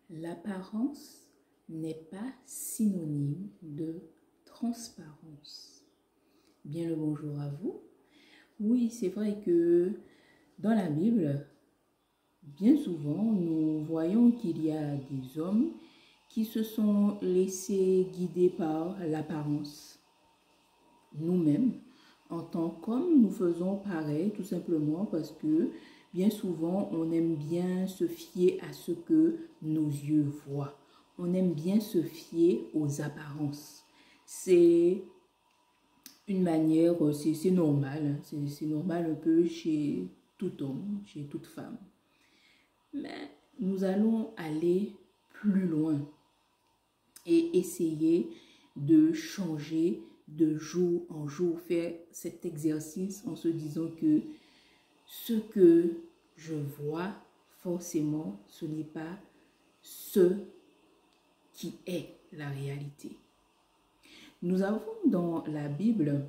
L'apparence n'est pas synonyme de transparence. Bien le bonjour à vous. Oui, c'est vrai que dans la Bible, bien souvent, nous voyons qu'il y a des hommes qui se sont laissés guider par l'apparence. Nous-mêmes, en tant qu'hommes, nous faisons pareil tout simplement parce que bien souvent, on aime bien se fier à ce que nos yeux voient. On aime bien se fier aux apparences. C'est une manière, c'est normal, c'est normal un peu chez tout homme, chez toute femme. Mais nous allons aller plus loin et essayer de changer de jour en jour, faire cet exercice en se disant que ce que je vois, forcément, ce n'est pas ce qui est la réalité. Nous avons dans la Bible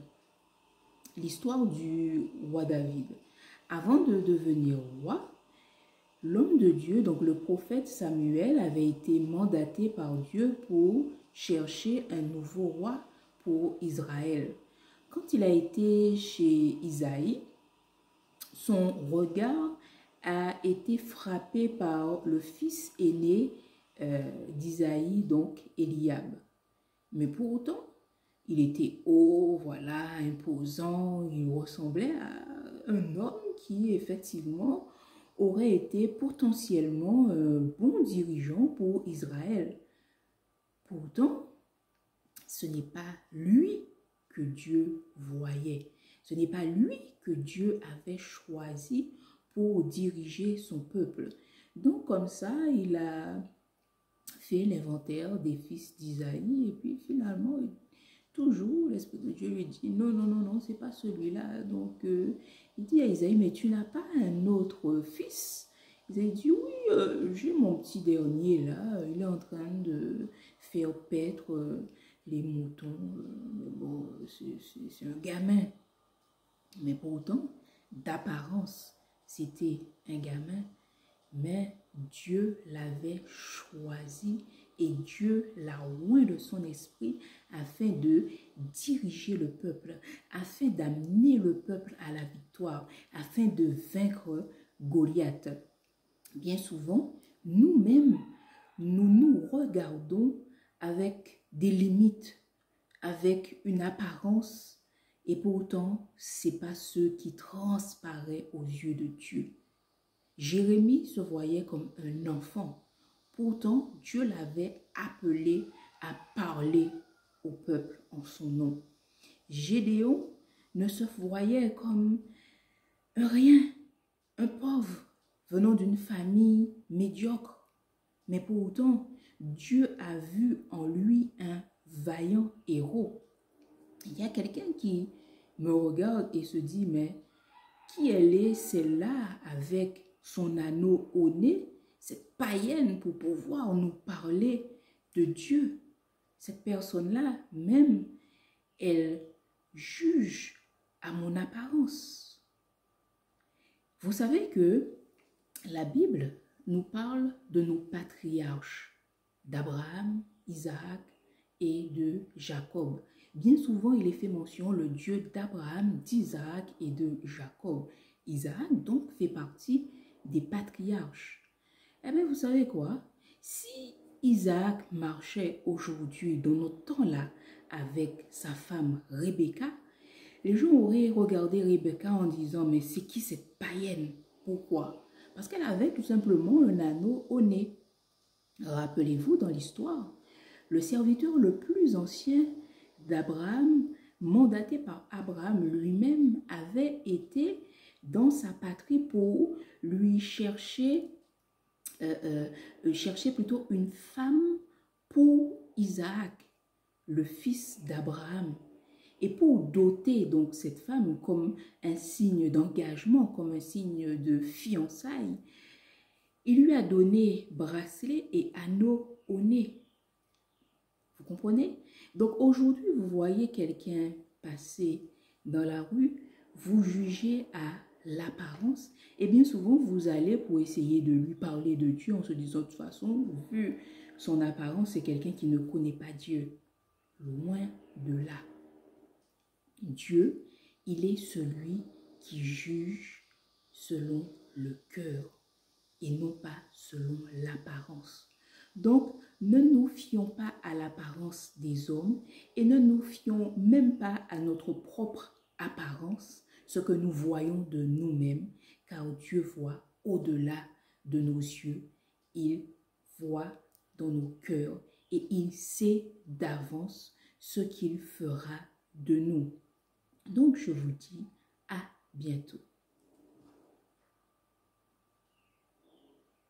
l'histoire du roi David. Avant de devenir roi, l'homme de Dieu, donc le prophète Samuel, avait été mandaté par Dieu pour chercher un nouveau roi pour Israël. Quand il a été chez Isaïe, son regard a été frappé par le fils aîné d'Isaïe, donc Eliab. Mais pour autant, il était haut, voilà, imposant, il ressemblait à un homme qui effectivement aurait été potentiellement un bon dirigeant pour Israël. Pourtant, ce n'est pas lui que Dieu voyait. Ce n'est pas lui que Dieu avait choisi pour diriger son peuple. Donc comme ça, il a fait l'inventaire des fils d'Isaïe et puis finalement, toujours l'Esprit de Dieu lui dit non, non, non, non, c'est pas celui-là. Donc il dit à Isaïe, mais tu n'as pas un autre fils? Isaïe dit oui, j'ai mon petit dernier là, il est en train de faire paître les moutons. Mais bon, c'est un gamin. Mais pourtant, d'apparence, c'était un gamin. Mais Dieu l'avait choisi et Dieu l'a oint de son esprit afin de diriger le peuple, afin d'amener le peuple à la victoire, afin de vaincre Goliath. Bien souvent, nous-mêmes, nous nous regardons avec des limites, avec une apparence, et pourtant, ce n'est pas ce qui transparaît aux yeux de Dieu. Jérémie se voyait comme un enfant. Pourtant, Dieu l'avait appelé à parler au peuple en son nom. Gédéon ne se voyait comme un rien, un pauvre, venant d'une famille médiocre. Mais pourtant, Dieu a vu en lui un vaillant héros. Il y a quelqu'un qui me regarde et se dit, mais qui elle est celle-là avec son anneau au nez, cette païenne pour pouvoir nous parler de Dieu? Cette personne-là, même, elle juge à mon apparence. Vous savez que la Bible nous parle de nos patriarches, d'Abraham, Isaac et de Jacob. Bien souvent, il est fait mention le Dieu d'Abraham, d'Isaac et de Jacob. Isaac, donc, fait partie des patriarches. Eh bien, vous savez quoi? Si Isaac marchait aujourd'hui, dans notre temps-là, avec sa femme Rebecca, les gens auraient regardé Rebecca en disant, mais c'est qui cette païenne? Pourquoi? Parce qu'elle avait tout simplement un anneau au nez. Rappelez-vous, dans l'histoire, le serviteur le plus ancien d'Abraham, mandaté par Abraham lui-même, avait été dans sa patrie pour lui chercher plutôt une femme pour Isaac, le fils d'Abraham. Et pour doter donc cette femme comme un signe d'engagement, comme un signe de fiançailles, il lui a donné bracelet et anneau au nez. Vous comprenez? Donc aujourd'hui, vous voyez quelqu'un passer dans la rue, vous jugez à l'apparence, et bien souvent vous allez pour essayer de lui parler de Dieu en se disant de toute façon, vu son apparence, c'est quelqu'un qui ne connaît pas Dieu. Loin de là. Dieu, il est celui qui juge selon le cœur et non pas selon l'apparence. Donc, ne nous fions pas à l'apparence des hommes et ne nous fions même pas à notre propre apparence, ce que nous voyons de nous-mêmes, car Dieu voit au-delà de nos yeux, il voit dans nos cœurs et il sait d'avance ce qu'il fera de nous. Donc, je vous dis à bientôt.